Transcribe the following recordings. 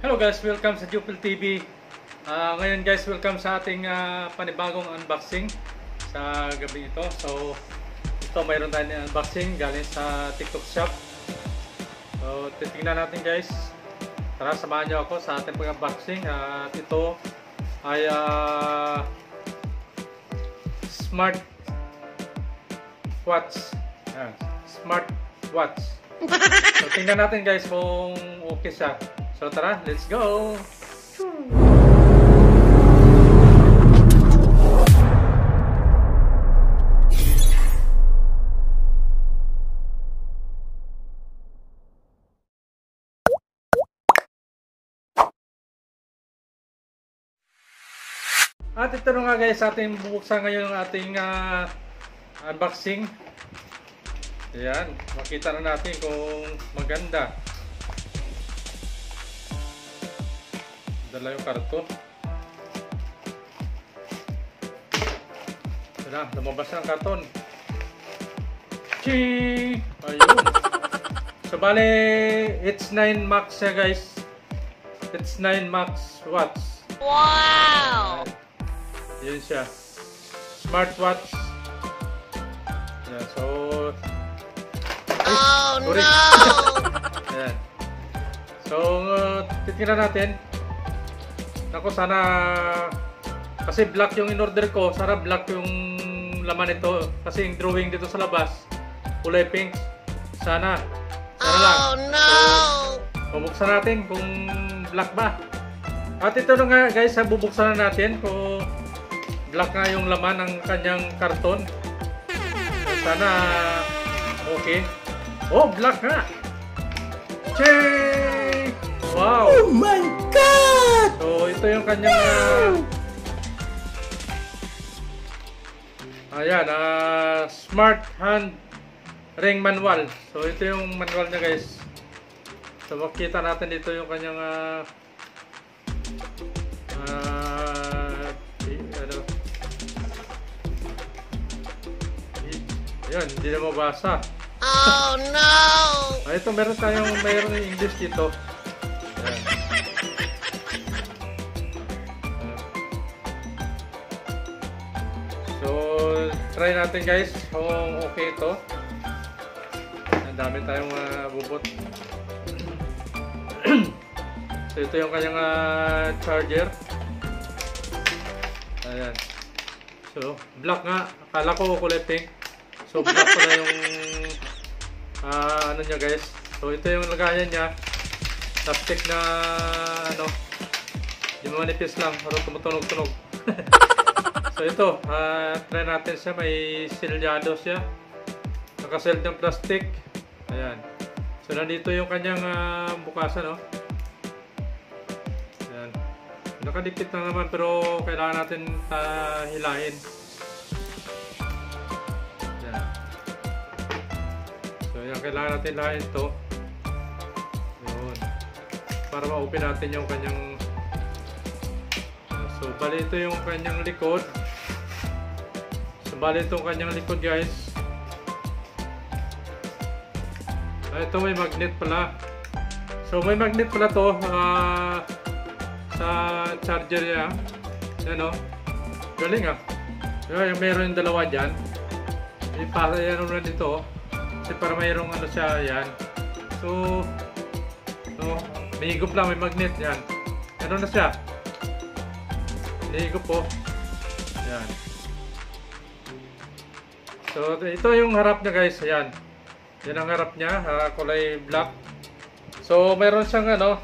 Hello guys, welcome sa Jupil TV. Ngayon guys, welcome sa ating panibagong unboxing sa gabi ito. So, ito mayroon tayong unboxing galing sa TikTok shop. So, titingnan natin guys. Tara, samahan nyo ako sa ating pag-unboxing. At ito ay smart watch. Smart watch. So, tingnan natin guys kung okay siya. So tara, let's go! At ito na nga guys, ating bubuksan ngayon ang ating unboxing. Ayan, makita na natin kung maganda. Dala yung karton. Ito na, lumabas na ang karton. Ching! Ayun. So bale, it's 9 max siya guys. It's 9 max watts. Wow! Yun siya. Smartwatch. Ayan, so... Oh sorry. no! Ayan. So, titignan natin. Ako sana, kasi black yung in-order ko, sana black yung laman nito. Kasi yung drawing dito sa labas, kulay pink. Sana lang. Oh no! So, bubuksan natin kung black ba. At ito na nga guys, bubuksan na natin kung black nga yung laman ng kanyang karton. Sana okay. Oh, black nga! Ching! Wow! Oh my God! So, ito yung kanyang ayan, smart hand ring manual. So, ito yung manual niya guys. So, makita natin dito yung kanyang ayan, hindi na mabasa. Oh no! Ito, meron yung English dito. Ayan. So, try natin guys kung okay ito. Ang dami tayong bubot. So, ito yung kanyang charger. Ayan. So, black nga. Akala ko kulay pink. So, black pala yung ano niya guys. So, ito yung lagayan niya. Plastic na ano. Yung manipis lang. Para tumutunog-tunog. So, ito. Try natin siya. May silyado siya. Nakaseld ng plastic. Ayan. So, nandito yung kanyang bukasan, no? Ayan. Nakadikit na naman pero kailangan natin hilahin. Ayan, kailangan natin lahat ito. Yun. Para ma-open natin yung kanyang so, bali ito yung kanyang likod. So, bali itong kanyang likod guys. Ito may magnet pala. So, may magnet pala to sa charger niya. Yan o. Galing ah. Yung meron yung dalawa dyan. Ipasa yan na dito. Kasi para mayroong ano siya, yan. So, may higop lang, may magnet, yan. Ano na siya? May higop po. Yan. So, ito yung harap niya guys, yan. Yan ang harap niya, kulay black. So, mayroon siyang ano,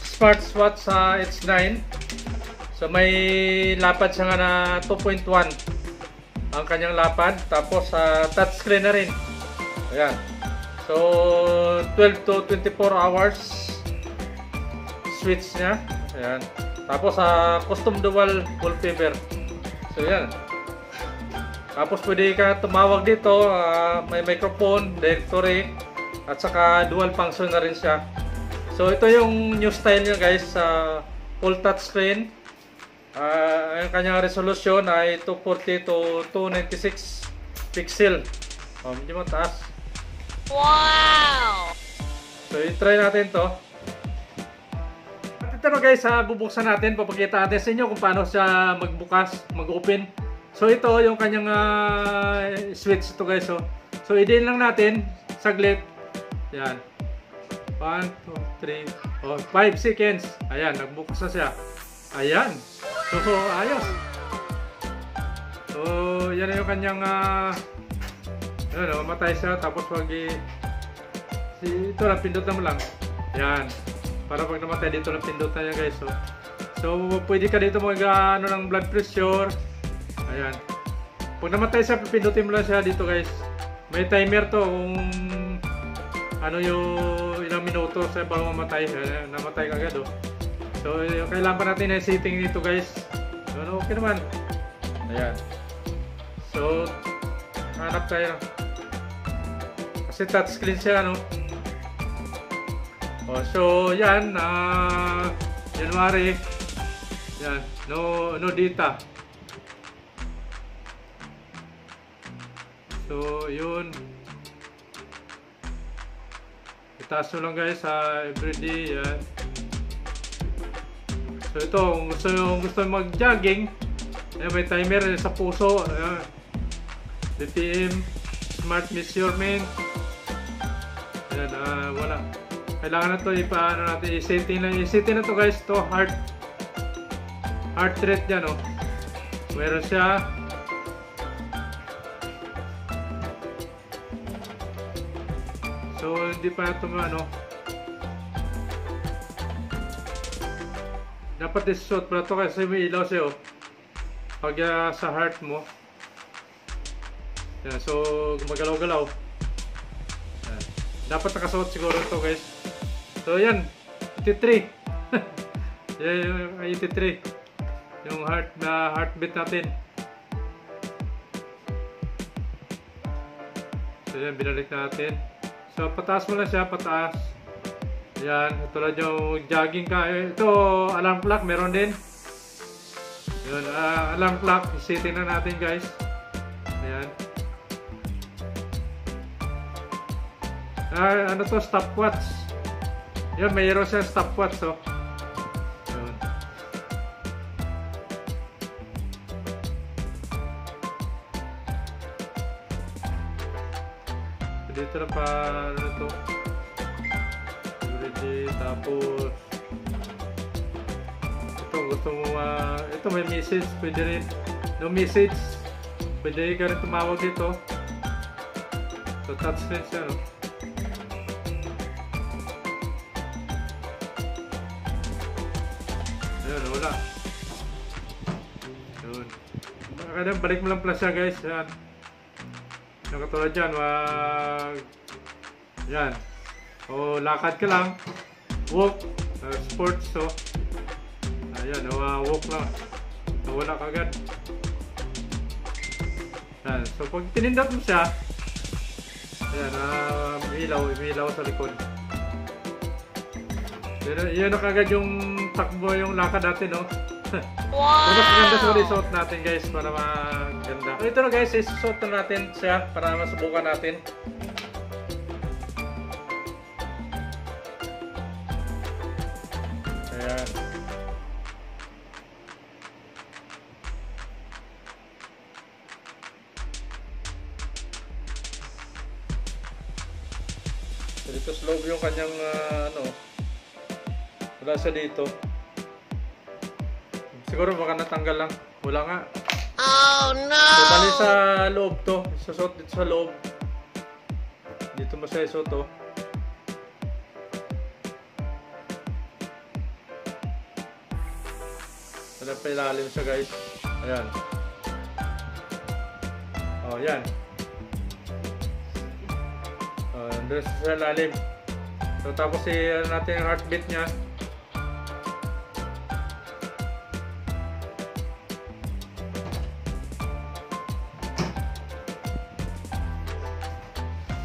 smartwatch sa H9. So, may lapad siya nga na 2.1. Ang kanyang lapad, tapos touchscreen na rin. Ayan. So 12 to 24 hours switch niya. Ayan. Tapos custom dual wallpaper. So yan. Tapos pwede ka tumawag dito, may microphone, directory, at saka dual function na rin siya. So ito yung new style niya guys, full touchscreen. Ang kanyang resolution ay 240 to 296 pixel. Medyo mataas. Wow! i-try natin to. At ito na guys, bubuksan natin. Papakita natin sa inyo kung paano siya magbukas, mag-open. So ito yung kanyang switch ito guys. So i-din lang natin saglit. Yan. 1, 2, 3, 5 seconds. Ayan, nagbukas na siya. Ayan. So ayos. So yan yung kanyang matay siya. Tapos ito lang, pindutan mo lang. Yan. Para pag namatay dito lang pindutan niya guys. So pwede ka dito ng blood pressure. Ayan. Pag namatay siya, pindutin mo lang siya dito guys. May timer to kung yung ilang minuto sa bago mamatay. Namatay ka agad So kailangan pa natin na setting dito guys. Okay naman. Ayan. So hanap tayo. Kasi touchscreen siya so yan, January. Yan, no data. So yun. Itaas nyo lang guys everyday. Yan. So ito, kung gusto mag-jogging, may timer sa puso. BPM, smart measurement. Yan, wala. Kailangan na to ipaano natin, i-setting na to guys, to heart rate yan meron siya. So hindi pa ito dapat i-shot pala to kasi may ilaw siya pag sa heart mo. Yan, so gumagalaw-galaw. Yan. Dapat nakasuot siguro ito guys. So yan, 83. Yan yung 83. Yung heartbeat natin. So yan, binalik natin. So pataas mo lang siya, pataas. Yan, tulad yung jogging ka. Ito, alarm clock, meron din. Yun, alarm clock, isetting na natin guys. Ayan. Ano to, stopwatch. Yan, mayroon siya stopwatch Yun. So, dito na pa, to. Tapos ito, gusto mo ito may message, pwede rin no message, pwede ka rin tumawag dito. So touchscreen siya ayun, wala. Yun, kaya balik mo lang pala siya guys. Yan, nakatulad dyan, yan. O lakad ka lang, walk, sports, ayan, walk lang, wala ka agad. Yan, so pag tinindot mo siya, ayan, ilaw sa likod. Yan na kagad yung takbo, yung lakad natin Wow! So mas maganda sa resort natin guys, para maganda. So ito na guys, isuot na natin siya para masubukan natin. So dito sa loob yung kanyang wala siya dito. Siguro baka natanggal lang. Wala nga. Oh no! So bali sa loob to. Isusot dito sa loob. Dito mo siya isuot Wala pa ilalim siya guys. Ayan. Yan. Doon sa ilalim. So tapos natin yung heartbeat niya.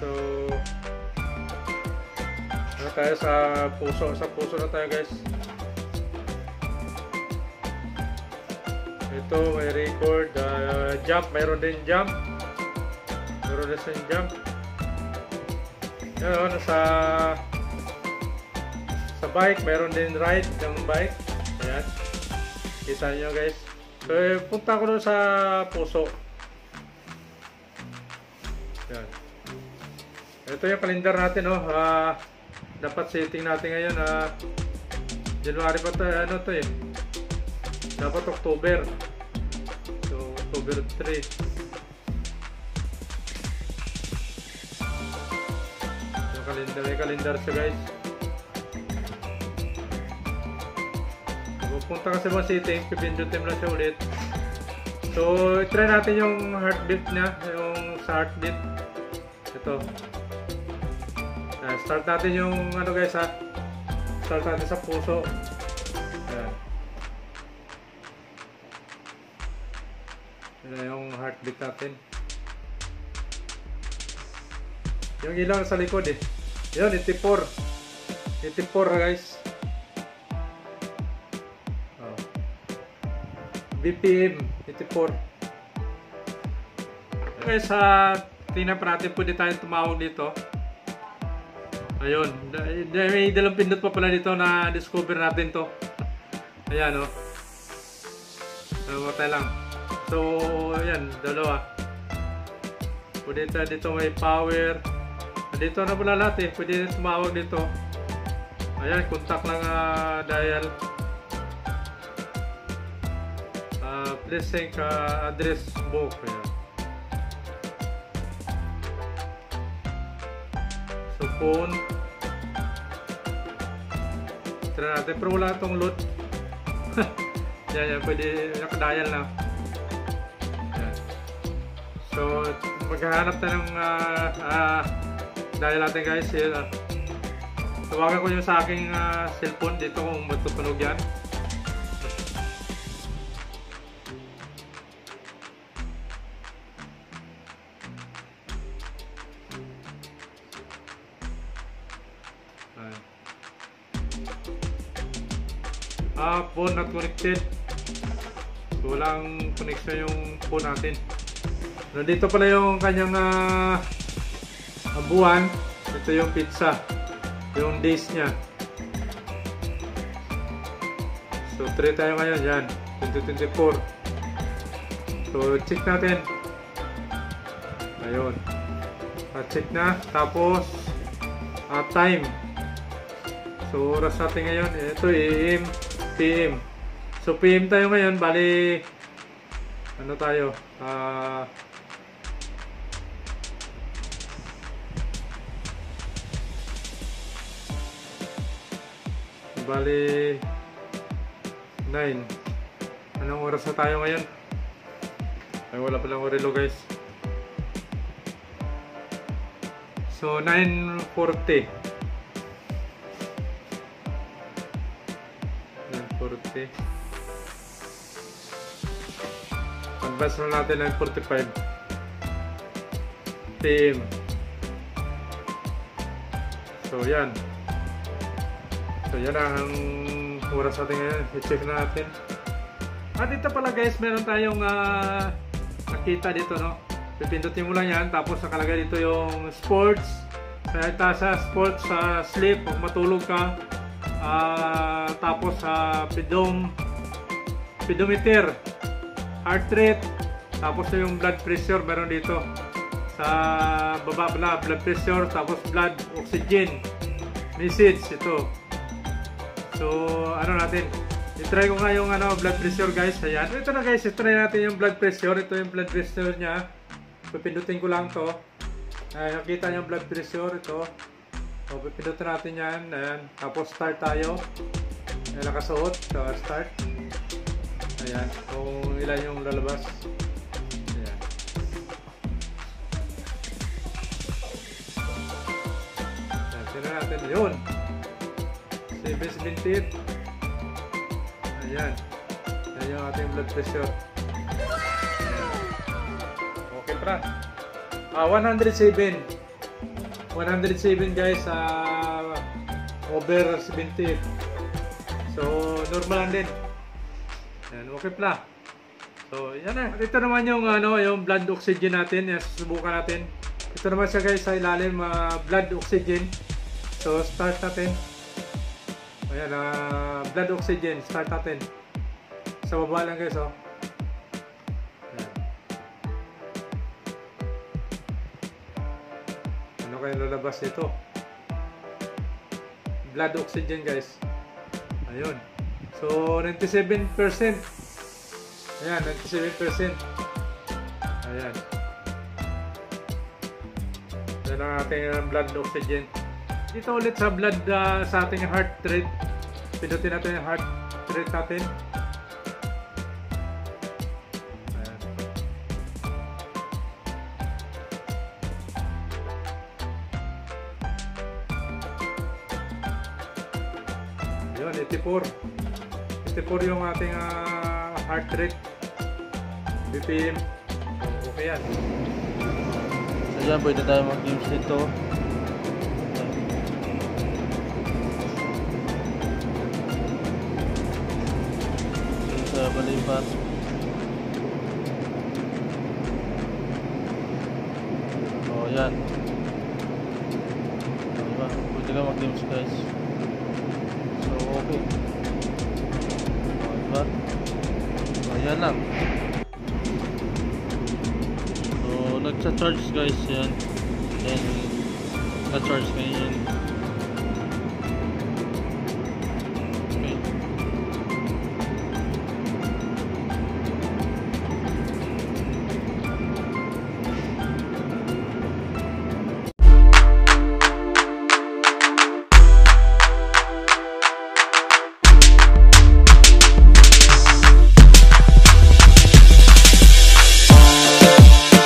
So tayo sa puso. Sa puso na tayo guys. Ito may record. Jump. Mayroon din jump. Mayroon din jump. Yan, nasa sa bike, meron din ride ng bike. Ayan. Kita nyo guys. So, punta ko doon sa puso. Ayan. Ito yung kalendar natin, no? Dapat setting natin ngayon. January pa to, ano to eh. Dapat October. So, October 3. Yung kalendar, may kalendar siya guys. Punta kasi mga setting, pipindutin mo lang siya ulit. So, try natin yung heartbeat niya, yung sa heartbeat. Ito. Start natin yung ano guys ha. Start natin sa puso. Ayan. Ayan yung heartbeat natin. Yung ilang sa likod eh. Yun, 84. 84 guys. BPM 84. Okay, tingnan pa natin, pwede tayong tumawag dito. Ayun, may dalang pindot pa pala dito na discover natin to. Ayan o. Matay lang. So, ayan, dalawa. Pwede tayo dito, may power. Dito na pala lahat eh, pwede tumawag dito. Ayan, contact lang dial. Please sync address book. Ayan. So phone. Try natin, pero wala itong load. Yan, pwede nakadial na. Yan. So maghahanap tayo ng dial natin guys. Tawagan ko yung sa aking cellphone dito kung matutunog yan. Phone not connected. So, walang connection yung phone natin. Nandito pala yung kanyang buwan. Ito yung pizza. Yung days niya. So 3 tayo ngayon. Yan. 2024. So check natin. Ayun. Check na. Tapos time. So oras natin ngayon. Ito AM. PM. So PM tayo ngayon, bali ano tayo? Bali 9. Anong oras na tayo ngayon? Ay wala palang orelo guys. So 9:40. 9:40. Advance na natin 9:45 PM. So yan. So yan ang oras natin ngayon. I-check na natin. At dito pala guys, meron tayong nakita dito, no? Pipindutin mo lang yan. Tapos nakalagay dito yung sports. Kaya sa sports, sleep, pag matulog ka. Tapos pedometer, heart rate, tapos yung blood pressure meron dito sa baba pala, blood pressure, tapos blood oxygen message ito. So ano natin, i-try ko nga yung blood pressure guys. Ayan, ito na guys, i-try natin yung blood pressure. Ito yung blood pressure nya. Pipindutin ko lang to. Nakita niyo yung blood pressure ito. So, pipindutin natin yan. Ayan. Tapos start tayo. Ayan, nakasuot. So, start. Ayan. Kung ilan yung lalabas. Ayan. Ayan. Tignan natin. Yun. 778. Ayan. Ayan yung ating blood pressure. Ayan. Okay pa. 107. 107 guys, over 70. So normal lang din. Yan, okay pala. So yan na. Ito naman yung yung blood oxygen natin. Yan, susubukan natin. Ito naman siya guys sa ilalim, blood oxygen. So start natin. Ayan, blood oxygen. Start natin. Sa baba lang guys, oh. Ayan. Ano kayo lalabas dito? Blood oxygen guys. Ayun. So, 97%. Ayan, 97%. Ayan. Ayan ang ating blood oxygen. Dito ulit sa blood sa ating heart rate. Pinutin natin yung heart rate natin. Ayan. Yun, 84. 84 yung ating heart rate. BPM. So, okay yan. So yan, pwede tayo mag-games dito. Sa balipat. Oh, yan. Diba? Pwede ka mag-games guys. So, okay. Oh, diba? So, yan lang. So, nagcha-charge guys yan. Then, nag-charge ngayon.